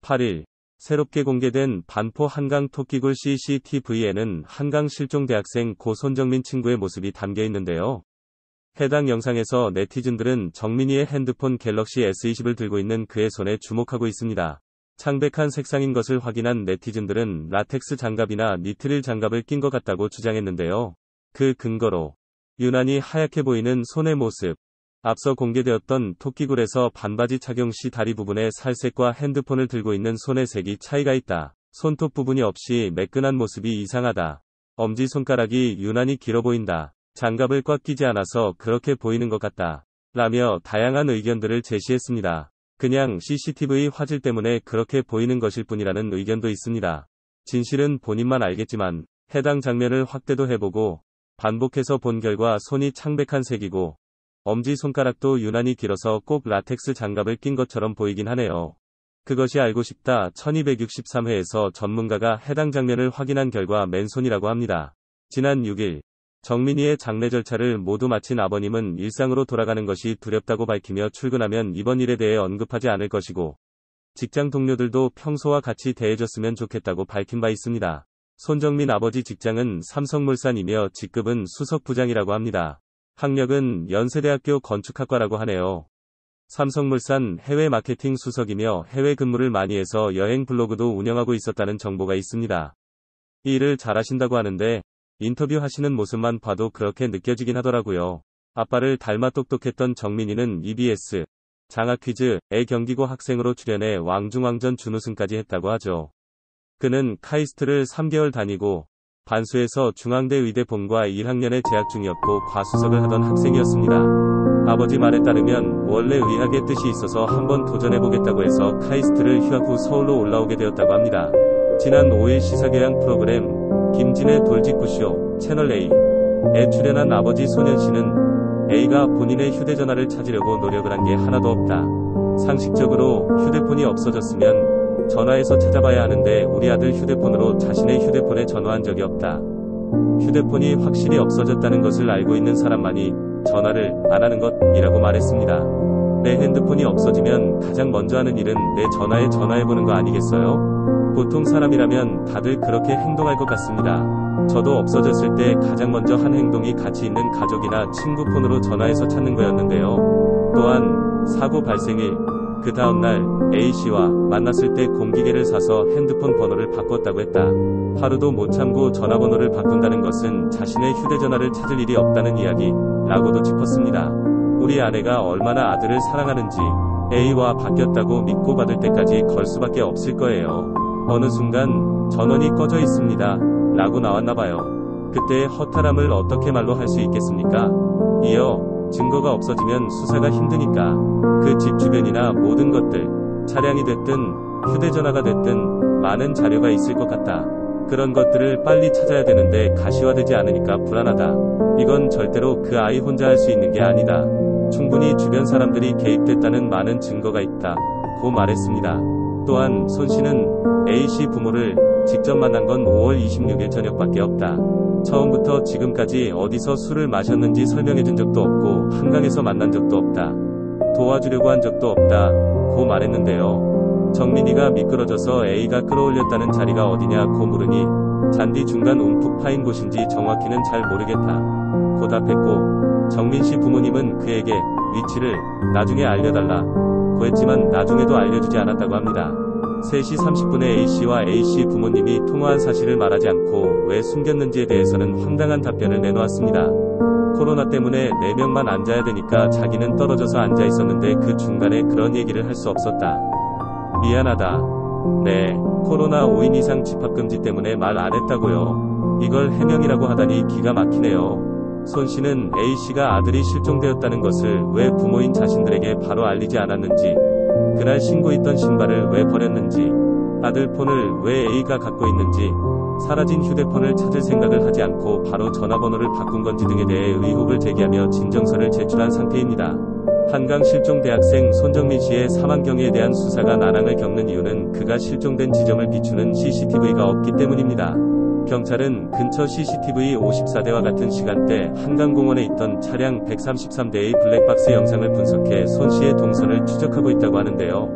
8일, 새롭게 공개된 반포 한강 토끼굴 CCTV에는 한강 실종 대학생 고 손정민 친구의 모습이 담겨 있는데요. 해당 영상에서 네티즌들은 정민이의 핸드폰 갤럭시 S20을 들고 있는 그의 손에 주목하고 있습니다. 창백한 색상인 것을 확인한 네티즌들은 라텍스 장갑이나 니트릴 장갑을 낀 것 같다고 주장했는데요. 그 근거로 유난히 하얗게 보이는 손의 모습, 앞서 공개되었던 토끼굴에서 반바지 착용 시 다리 부분의 살색과 핸드폰을 들고 있는 손의 색이 차이가 있다. 손톱 부분이 없이 매끈한 모습이 이상하다. 엄지손가락이 유난히 길어 보인다. 장갑을 꽉 끼지 않아서 그렇게 보이는 것 같다. 라며 다양한 의견들을 제시했습니다. 그냥 CCTV 화질 때문에 그렇게 보이는 것일 뿐이라는 의견도 있습니다. 진실은 본인만 알겠지만 해당 장면을 확대도 해보고 반복해서 본 결과 손이 창백한 색이고 엄지손가락도 유난히 길어서 꼭 라텍스 장갑을 낀 것처럼 보이긴 하네요. 그것이 알고 싶다 1263회에서 전문가가 해당 장면을 확인한 결과 맨손이라고 합니다. 지난 6일 정민이의 장례 절차를 모두 마친 아버님은 일상으로 돌아가는 것이 두렵다고 밝히며 출근하면 이번 일에 대해 언급하지 않을 것이고 직장 동료들도 평소와 같이 대해줬으면 좋겠다고 밝힌 바 있습니다. 손정민 아버지 직장은 삼성물산이며 직급은 수석부장이라고 합니다. 학력은 연세대학교 건축학과라고 하네요. 삼성물산 해외 마케팅 수석이며 해외 근무를 많이 해서 여행 블로그도 운영하고 있었다는 정보가 있습니다. 이 일을 잘하신다고 하는데 인터뷰하시는 모습만 봐도 그렇게 느껴지긴 하더라고요. 아빠를 닮아 똑똑했던 정민이는 EBS 장학퀴즈에 경기고 학생으로 출연해 왕중왕전 준우승까지 했다고 하죠. 그는 카이스트를 3개월 다니고 반수에서 중앙대 의대 본과 1학년에 재학 중이었고 과수석을 하던 학생이었습니다. 아버지 말에 따르면 원래 의학에 뜻이 있어서 한번 도전해보겠다고 해서 카이스트를 휴학 후 서울로 올라오게 되었다고 합니다. 지난 5일 시사교양 프로그램 김진의 돌직구쇼 채널A에 출연한 아버지 소년씨는 A가 본인의 휴대전화를 찾으려고 노력을 한 게 하나도 없다. 상식적으로 휴대폰이 없어졌으면 전화해서 찾아봐야 하는데 우리 아들 휴대폰으로 자신의 휴대폰에 전화한 적이 없다. 휴대폰이 확실히 없어졌다는 것을 알고 있는 사람만이 전화를 안 하는 것이라고 말했습니다. 내 핸드폰이 없어지면 가장 먼저 하는 일은 내 전화에 전화해보는 거 아니겠어요? 보통 사람이라면 다들 그렇게 행동할 것 같습니다. 저도 없어졌을 때 가장 먼저 한 행동이 같이 있는 가족이나 친구 폰으로 전화해서 찾는 거였는데요. 또한 사고 발생일 그 다음날 A씨와 만났을 때 공기계를 사서 핸드폰 번호를 바꿨다고 했다. 하루도 못 참고 전화번호를 바꾼다는 것은 자신의 휴대전화를 찾을 일이 없다는 이야기 라고도 짚었습니다. 우리 아내가 얼마나 아들을 사랑하는지 A와 바뀌었다고 믿고 받을 때까지 걸 수밖에 없을 거예요. 어느 순간 전원이 꺼져 있습니다. 라고 나왔나봐요. 그때의 허탈함을 어떻게 말로 할 수 있겠습니까? 이어 증거가 없어지면 수사가 힘드니까 그 집 주변이나 모든 것들, 차량이 됐든 휴대전화가 됐든 많은 자료가 있을 것 같다. 그런 것들을 빨리 찾아야 되는데 가시화되지 않으니까 불안하다. 이건 절대로 그 아이 혼자 할 수 있는 게 아니다. 충분히 주변 사람들이 개입됐다는 많은 증거가 있다. 고 말했습니다. 또한 손 씨는 A씨 부모를 직접 만난 건 5월 26일 저녁밖에 없다. 처음부터 지금까지 어디서 술을 마셨는지 설명해준 적도 없고 한강에서 만난 적도 없다. 도와주려고 한 적도 없다. 고 말했는데요. 정민이가 미끄러져서 A가 끌어올렸다는 자리가 어디냐고 물으니 잔디 중간 움푹 파인 곳인지 정확히는 잘 모르겠다. 고 답했고 정민씨 부모님은 그에게 위치를 나중에 알려달라 고 했지만 나중에도 알려주지 않았다고 합니다. 3시 30분에 A씨와 A씨 부모님이 통화한 사실을 말하지 않고 왜 숨겼는지에 대해서는 황당한 답변을 내놓았습니다. 코로나 때문에 4명만 앉아야 되니까 자기는 떨어져서 앉아 있었는데 그 중간에 그런 얘기를 할 수 없었다. 미안하다. 네, 코로나 5인 이상 집합금지 때문에 말 안 했다고요. 이걸 해명이라고 하다니 기가 막히네요. 손 씨는 A씨가 아들이 실종되었다는 것을 왜 부모인 자신들에게 바로 알리지 않았는지, 그날 신고했던 신발을 왜 버렸는지, 아들 폰을 왜 A가 갖고 있는지, 사라진 휴대폰을 찾을 생각을 하지 않고 바로 전화번호를 바꾼 건지 등에 대해 의혹을 제기하며 진정서를 제출한 상태입니다. 한강 실종 대학생 손정민 씨의 사망 경위에 대한 수사가 난항을 겪는 이유는 그가 실종된 지점을 비추는 CCTV가 없기 때문입니다. 경찰은 근처 CCTV 54대와 같은 시간대 한강공원에 있던 차량 133대의 블랙박스 영상을 분석해 손 씨의 동선을 추적하고 있다고 하는데요.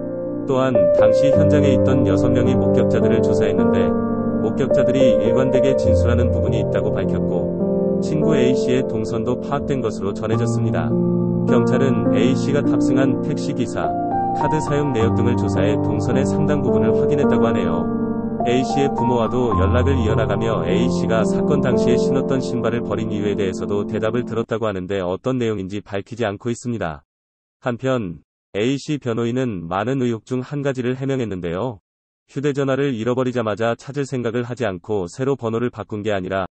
또한 당시 현장에 있던 6명의 목격자들을 조사했는데 목격자들이 일관되게 진술하는 부분이 있다고 밝혔고 친구 A씨의 동선도 파악된 것으로 전해졌습니다. 경찰은 A씨가 탑승한 택시기사, 카드 사용 내역 등을 조사해 동선의 상당 부분을 확인했다고 하네요. A씨의 부모와도 연락을 이어나가며 A씨가 사건 당시에 신었던 신발을 버린 이유에 대해서도 대답을 들었다고 하는데 어떤 내용인지 밝히지 않고 있습니다. 한편 A씨 변호인은 많은 의혹 중 한 가지를 해명했는데요. 휴대전화를 잃어버리자마자 찾을 생각을 하지 않고 새로 번호를 바꾼 게 아니라